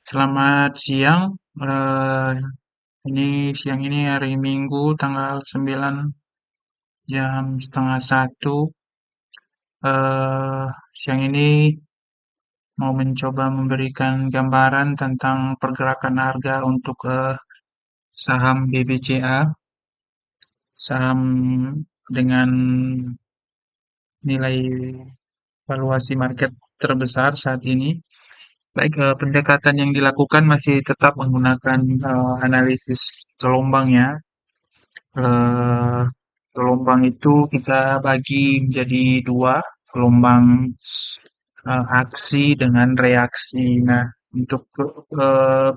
Selamat siang. Eh, ini siang ini hari Minggu tanggal 9 jam setengah satu. Eh, Siang ini mau mencoba memberikan gambaran tentang pergerakan harga untuk saham BBCA, saham dengan nilai valuasi market terbesar saat ini. Baik, pendekatan yang dilakukan masih tetap menggunakan analisis gelombang ya. eh, Gelombang itu kita bagi menjadi dua, gelombang aksi dengan reaksi. Nah, untuk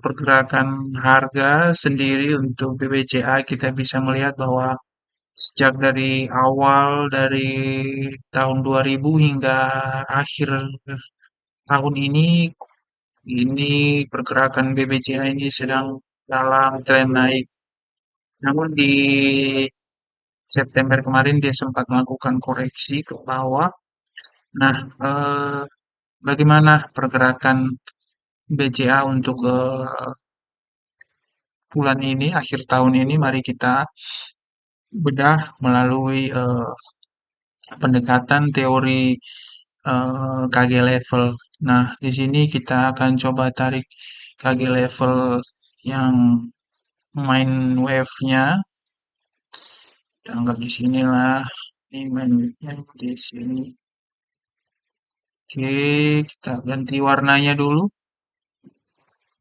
pergerakan harga sendiri untuk BBCA kita bisa melihat bahwa sejak dari awal dari tahun 2000 hingga akhir tahun ini pergerakan BBCA ini sedang dalam tren naik. Namun di September kemarin dia sempat melakukan koreksi ke bawah. Nah, bagaimana pergerakan BCA untuk bulan ini, akhir tahun ini? Mari kita bedah melalui pendekatan teori KG level. Nah, di sini kita akan coba tarik KG level yang main wave-nya. Kita anggap di sinilah. Ini main wave-nya di sini. Oke, kita ganti warnanya dulu.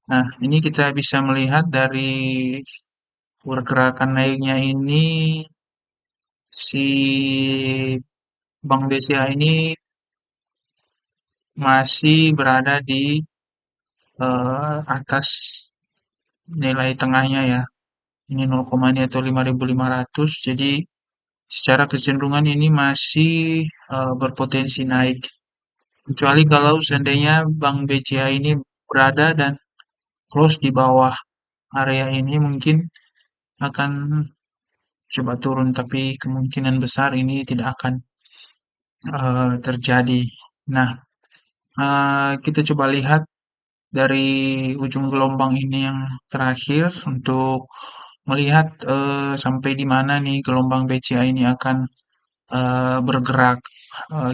Nah, ini kita bisa melihat dari pergerakan naiknya ini si Bank BCA ini masih berada di atas nilai tengahnya ya. Ini 0, atau 5.500. Jadi secara kecenderungan ini masih berpotensi naik. Kecuali kalau seandainya Bank BCA ini berada dan close di bawah area ini mungkin akan coba turun, tapi kemungkinan besar ini tidak akan terjadi. Nah, kita coba lihat dari ujung gelombang ini yang terakhir untuk melihat sampai di mana nih gelombang BCA ini akan bergerak.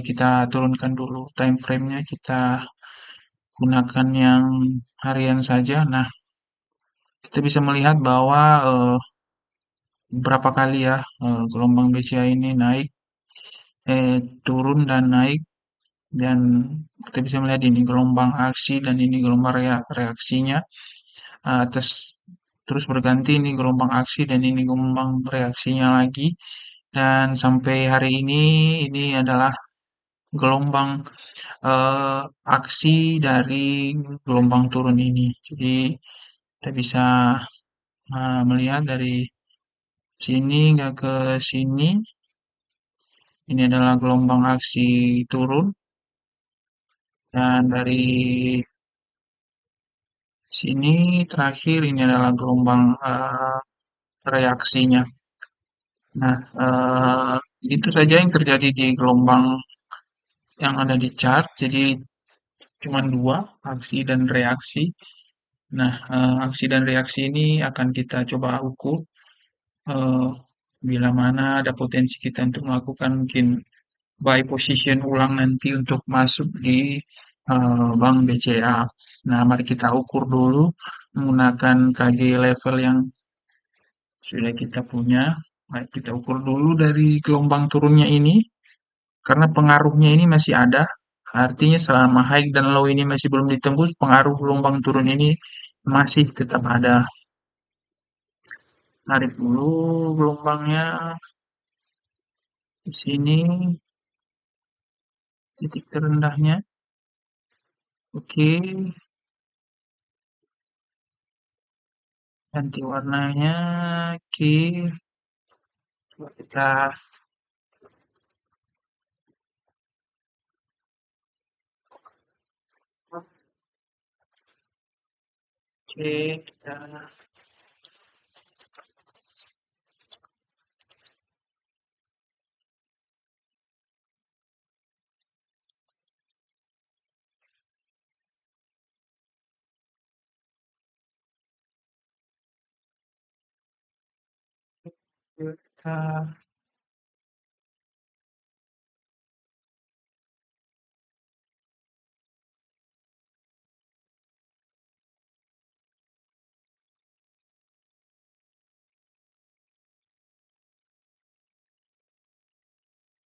Kita turunkan dulu time frame-nya, kita gunakan yang harian saja. Nah, kita bisa melihat bahwa berapa kali ya gelombang BCA ini naik, turun dan naik, dan kita bisa melihat ini gelombang aksi dan ini gelombang reaksinya. Terus terus berganti ini gelombang aksi dan ini gelombang reaksinya lagi, dan sampai hari ini adalah gelombang eh, aksi dari gelombang turun ini. Jadi kita bisa melihat dari sini nggak ke sini, ini adalah gelombang aksi turun, dan dari sini terakhir ini adalah gelombang reaksinya. Nah, itu saja yang terjadi di gelombang yang ada di chart. Jadi cuma dua, aksi dan reaksi. Nah, aksi dan reaksi ini akan kita coba ukur eh, bila mana ada potensi kita untuk melakukan mungkin buy position ulang nanti untuk masuk di bank BCA. Nah, mari kita ukur dulu menggunakan KG level yang sudah kita punya. Mari kita ukur dulu dari gelombang turunnya ini, karena pengaruhnya ini masih ada. Artinya selama high dan low ini masih belum ditembus, pengaruh gelombang turun ini masih tetap ada. Tarik dulu gelombangnya di sini, titik terendahnya. Oke, ganti warnanya. Oke, coba kita. Oke, kita Kita,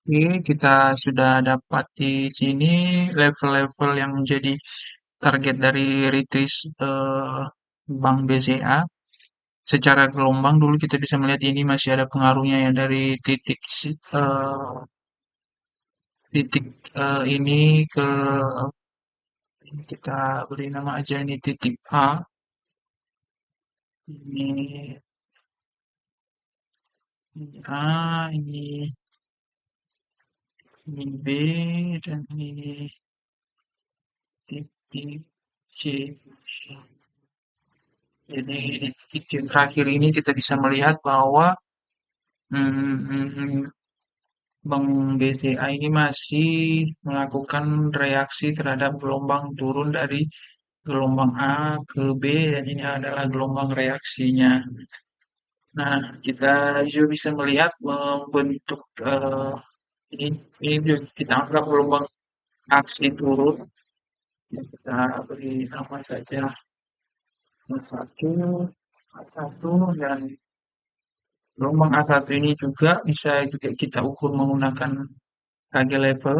oke, kita sudah dapat di sini level-level yang menjadi target dari retreat Bank BCA. Secara gelombang dulu kita bisa melihat ini masih ada pengaruhnya ya dari titik ini ke kita beri nama aja ini titik A. Ini, ini A, ini B, dan ini titik C. Jadi di titik C terakhir ini kita bisa melihat bahwa hmm, Bank BCA ini masih melakukan reaksi terhadap gelombang turun dari gelombang A ke B dan ini adalah gelombang reaksinya. Nah, kita juga bisa melihat membentuk ini, ini juga kita anggap gelombang aksi turun. Ya, kita beri nama saja A1, A1 dan gelombang A1 ini juga bisa juga kita ukur menggunakan KG level.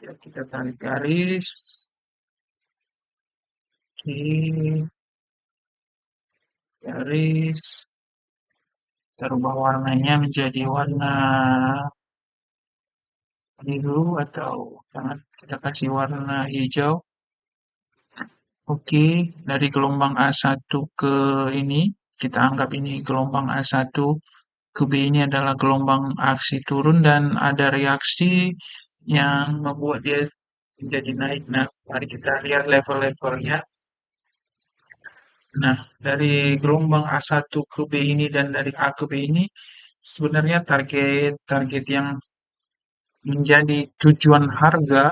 Ya, kita tarik garis. Oke, garis. Kita rubah warnanya menjadi warna biru atau jangan kita kasih warna hijau. Oke, dari gelombang A1 ke ini, kita anggap ini gelombang A1 ke B ini adalah gelombang aksi turun dan ada reaksi yang membuat dia menjadi naik. Nah, mari kita lihat level-levelnya. Nah, dari gelombang A1 ke B ini dan dari A ke B ini sebenarnya target yang menjadi tujuan harga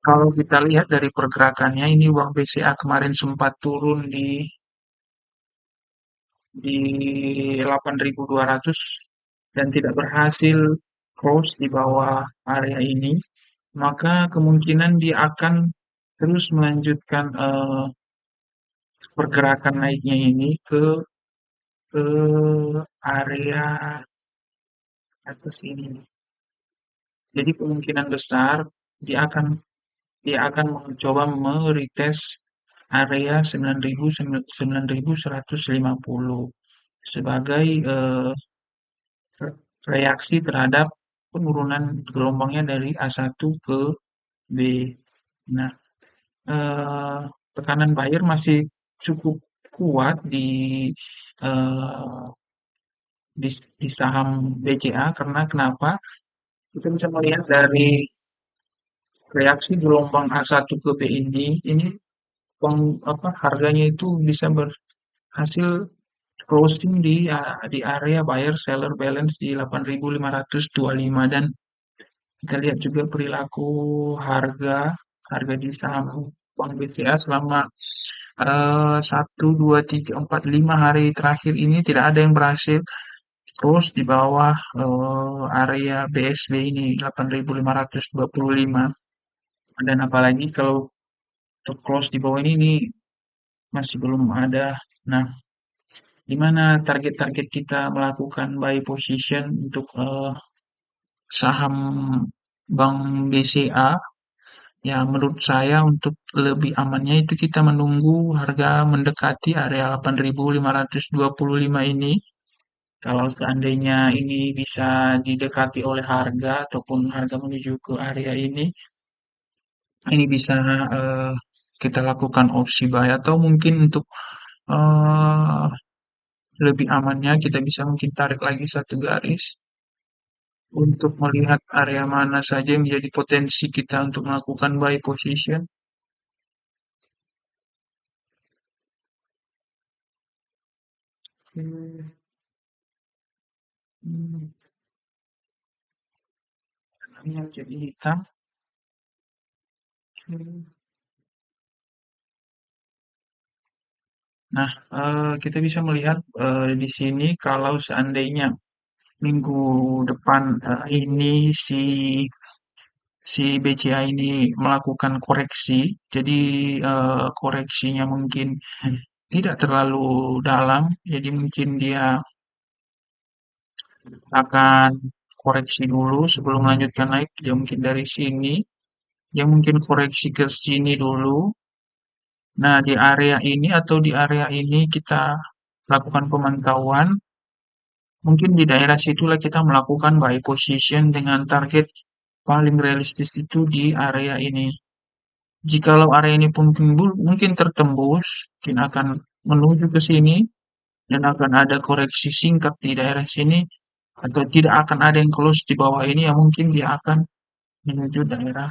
kalau kita lihat dari pergerakannya ini uang BCA kemarin sempat turun di 8.200 dan tidak berhasil cross di bawah area ini, maka kemungkinan dia akan terus melanjutkan pergerakan naiknya ini ke area atas ini. Jadi kemungkinan besar dia akan dia akan mencoba meretest area 9.150 sebagai reaksi terhadap penurunan gelombangnya dari A1 ke B. Nah, eh, tekanan buyer masih cukup kuat eh, di saham BCA karena kenapa? Kita bisa melihat dari reaksi gelombang A1 ke B ini harganya itu bisa berhasil closing di area buyer seller balance di 8.525 dan kita lihat juga perilaku harga harga di saham Bank BCA selama 1, 2, 3, 4, 5 hari terakhir ini tidak ada yang berhasil close di bawah area BSB ini 8.525 dan apalagi kalau untuk close di bawah ini masih belum ada. Nah, di mana target-target kita melakukan buy position untuk saham Bank BCA? Ya, menurut saya untuk lebih amannya itu kita menunggu harga mendekati area 8.525 ini. Kalau seandainya ini bisa didekati oleh harga ataupun harga menuju ke area ini bisa eh, kita lakukan opsi buy atau mungkin untuk eh, lebih amannya kita bisa mungkin tarik lagi satu garis untuk melihat area mana saja yang menjadi potensi kita untuk melakukan buy position. Hmm, hmm, ini yang jadi hitam. Oke. Nah, kita bisa melihat di sini kalau seandainya minggu depan ini si BCA ini melakukan koreksi, jadi koreksinya mungkin tidak terlalu dalam, jadi mungkin dia akan koreksi dulu sebelum melanjutkan naik. Dia mungkin dari sini, dia mungkin koreksi ke sini dulu. Nah, di area ini atau di area ini kita lakukan pemantauan. Mungkin di daerah situlah kita melakukan buy position dengan target paling realistis itu di area ini. Jikalau area ini pun mungkin tertembus, mungkin akan menuju ke sini dan akan ada koreksi singkat di daerah sini atau tidak akan ada yang close di bawah ini ya mungkin dia akan menuju daerah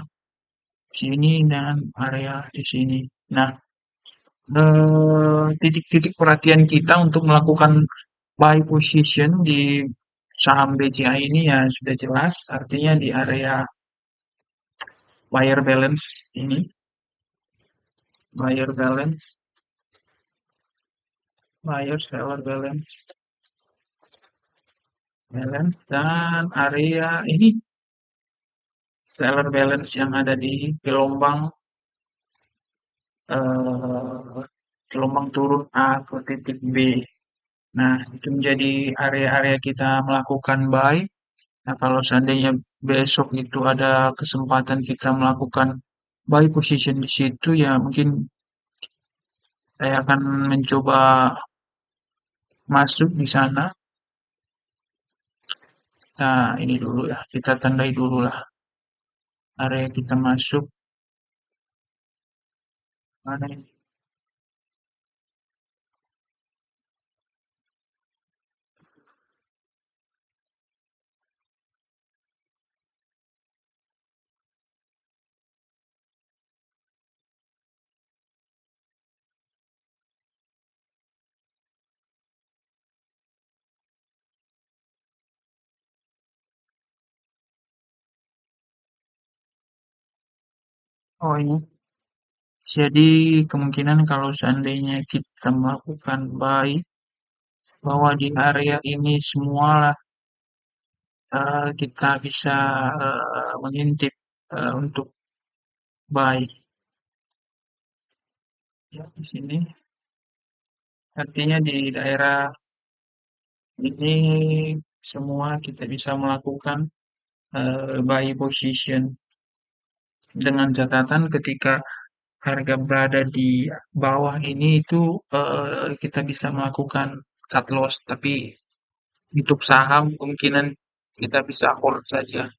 sini dan area di sini. Nah, titik-titik perhatian kita untuk melakukan buy position di saham BCA ini ya sudah jelas, artinya di area buyer balance ini, buyer balance, buyer seller balance, dan area ini seller balance yang ada di gelombang gelombang turun A ke titik B. Nah, itu menjadi area-area kita melakukan buy. Nah, kalau seandainya besok itu ada kesempatan kita melakukan buy position di situ, ya mungkin saya akan mencoba masuk di sana. Nah, ini dulu ya, kita tandai dulu lah area kita masuk. Mana ini? Oh ini. Jadi kemungkinan kalau seandainya kita melakukan buy bahwa di area ini semualah kita bisa mengintip untuk buy ya di sini. Artinya di daerah ini semua kita bisa melakukan buy position dengan catatan ketika harga berada di bawah ini itu kita bisa melakukan cut loss, tapi untuk saham kemungkinan kita bisa hold saja.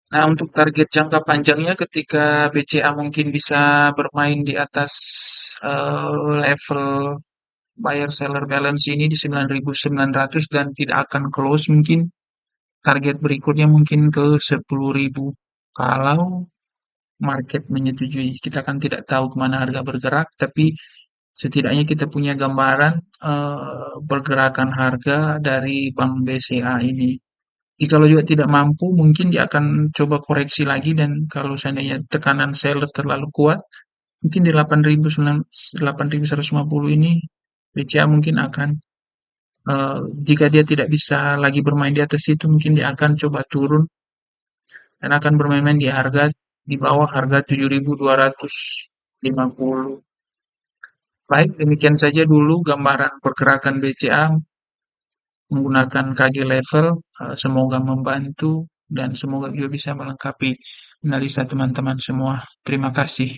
Nah, untuk target jangka panjangnya ketika BCA mungkin bisa bermain di atas level buyer seller balance ini di 9.900 dan tidak akan close, mungkin target berikutnya mungkin ke 10.000. Kalau market menyetujui, kita kan tidak tahu kemana harga bergerak, tapi setidaknya kita punya gambaran pergerakan harga dari Bank BCA ini. Jikalau juga tidak mampu, mungkin dia akan coba koreksi lagi dan kalau seandainya tekanan seller terlalu kuat, mungkin di 8.150 ini BCA mungkin akan jika dia tidak bisa lagi bermain di atas itu, mungkin dia akan coba turun dan akan bermain-main di harga di bawah harga 7.250. Baik, demikian saja dulu gambaran pergerakan BCA menggunakan KG level. Semoga membantu dan semoga juga bisa melengkapi analisa teman-teman semua. Terima kasih.